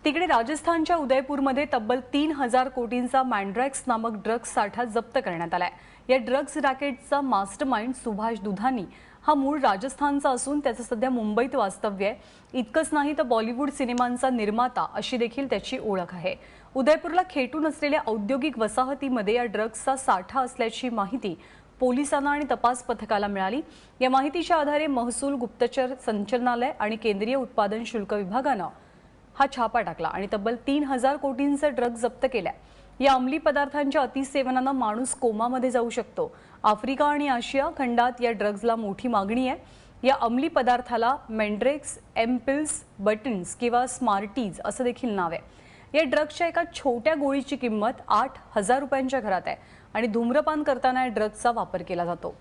तिकडे राजस्थानच्या उदयपूरमध्ये तब्बल 3000 कोटींचा मँड्रॅक्स नामक ड्रग्ज साठा जप्त करण्यात आलाय। या ड्रग्ज रॅकेटचा मास्टरमाइंड सुभाष दुधानी हा मूळ राजस्थानचा असून त्याचं सध्या मुंबईत वास्तव्य आहे। इतकंच नाही तर बॉलिवूड सिनेमांचा निर्माता अशी देखील त्याची ओळख आहे। उदयपूरला खेटून असलेल्या औद्योगिक वसाहतीमध्ये या ड्रग्जचा साठा असल्याची माहिती पोलिसांना आणि तपास पथकाला मिळाली। या माहितीच्या आधारे महसूल, गुप्तचर संचालनालय आणि केंद्रीय उत्पादन शुल्क विभागानं हा छापा टाकला आणि तब्बल 3000 कोटींचे ड्रग्ज जप्त केले। या अंमली पदार्थांच्या अतिसेवनानं माणूस कोमामध्ये जाऊ शकतो। आफ्रिका आणि आशिया खंडात या ड्रग्जला मोठी मागणी आहे। या अंमली पदार्थाला मेंड्रेक्स, एम्पिल्स, बटन्स किंवा स्मार्टीज असं देखील नाव आहे। या ड्रग्जच्या एका छोट्या गोळीची किंमत 8000 रुपयांच्या घरात आहे आणि धूम्रपान करताना या ड्रग्जचा वापर केला जातो।